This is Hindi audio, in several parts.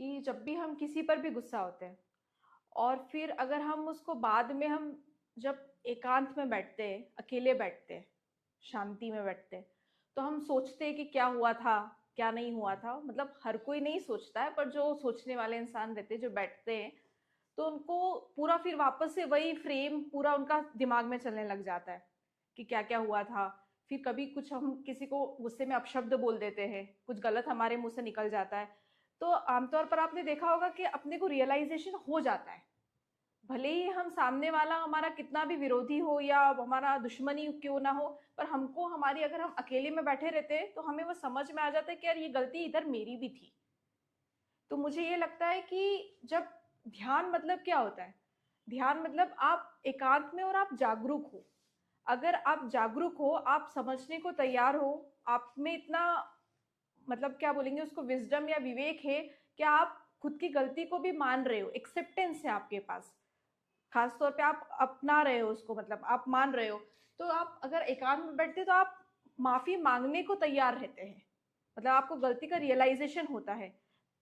कि जब भी हम किसी पर भी गुस्सा होते हैं और फिर अगर हम उसको बाद में हम जब एकांत में बैठते हैं, अकेले बैठते हैं, शांति में बैठते हैं, तो हम सोचते हैं कि क्या हुआ था, क्या नहीं हुआ था। मतलब हर कोई नहीं सोचता है, पर जो सोचने वाले इंसान रहते हैं, जो बैठते हैं, तो उनको पूरा फिर वापस से वही फ्रेम पूरा उनका दिमाग में चलने लग जाता है कि क्या क्या हुआ था। फिर कभी कुछ हम किसी को गुस्से में अपशब्द बोल देते हैं, कुछ गलत हमारे मुंह से निकल जाता है। तो आमतौर पर आपने देखा होगा कि अपने को रियलाइजेशन हो जाता है, भले ही हम सामने वाला हमारा कितना भी विरोधी हो या हमारा दुश्मनी क्यों ना हो, पर हमको हमारी अगर हम अकेले में बैठे रहते हैं तो हमें वो समझ में आ जाता है कि यार ये गलती इधर मेरी भी थी। तो मुझे ये लगता है कि जब ध्यान मतलब क्या होता है, ध्यान मतलब आप एकांत में और आप जागरूक हो। अगर आप जागरूक हो, आप समझने को तैयार हो, आप में इतना मतलब क्या बोलेंगे उसको, विजडम या विवेक है कि आप खुद की गलती को भी मान रहे हो, एक्सेप्टेंस है आपके पास, खास तौर पे आप अपना रहे हो उसको, मतलब आप मान रहे हो। तो आप अगर एकांत में बैठते तो आप माफी मांगने को तैयार रहते हैं, मतलब आपको गलती का रियलाइजेशन होता है।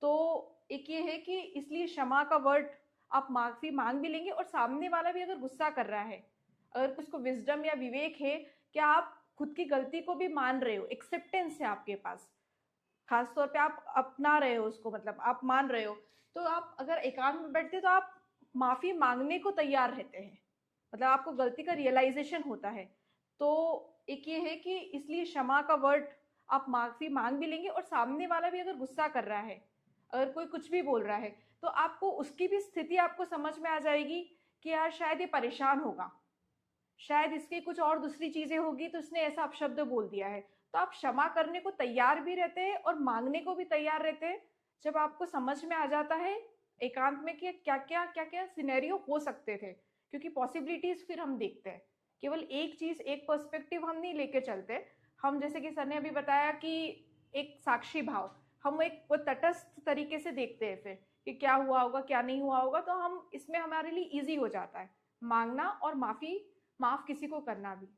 तो एक ये है कि इसलिए क्षमा का वर्ड आप माफी मांग भी लेंगे, और सामने वाला भी अगर गुस्सा कर रहा है, अगर उसको विजडम या विवेक है कि आप खुद की गलती को भी मान रहे हो, एक्सेप्टेंस है आपके पास, खास तौर पे आप अपना रहे हो उसको, मतलब आप मान रहे हो। तो आप अगर एकांत में बैठते तो आप माफी मांगने को तैयार रहते हैं, मतलब आपको गलती का रियलाइजेशन होता है। तो एक ये है कि इसलिए क्षमा का वर्ड आप माफी मांग भी लेंगे, और सामने वाला भी अगर गुस्सा कर रहा है, अगर कोई कुछ भी बोल रहा है, तो आपको उसकी भी स्थिति आपको समझ में आ जाएगी कि यार शायद ये परेशान होगा, शायद इसकी कुछ और दूसरी चीजें होगी तो इसने ऐसा अपशब्द बोल दिया है। तो आप क्षमा करने को तैयार भी रहते हैं और मांगने को भी तैयार रहते हैं, जब आपको समझ में आ जाता है एकांत में कि क्या क्या सिनेरियो हो सकते थे। क्योंकि पॉसिबिलिटीज फिर हम देखते हैं, केवल एक चीज, एक पर्सपेक्टिव हम नहीं लेके चलते। हम जैसे कि सर ने अभी बताया कि एक साक्षी भाव, हम एक वो तटस्थ तरीके से देखते हैं फिर कि क्या हुआ होगा क्या नहीं हुआ होगा, तो हम इसमें हमारे लिए इजी हो जाता है मांगना और माफी, माफ किसी को करना भी।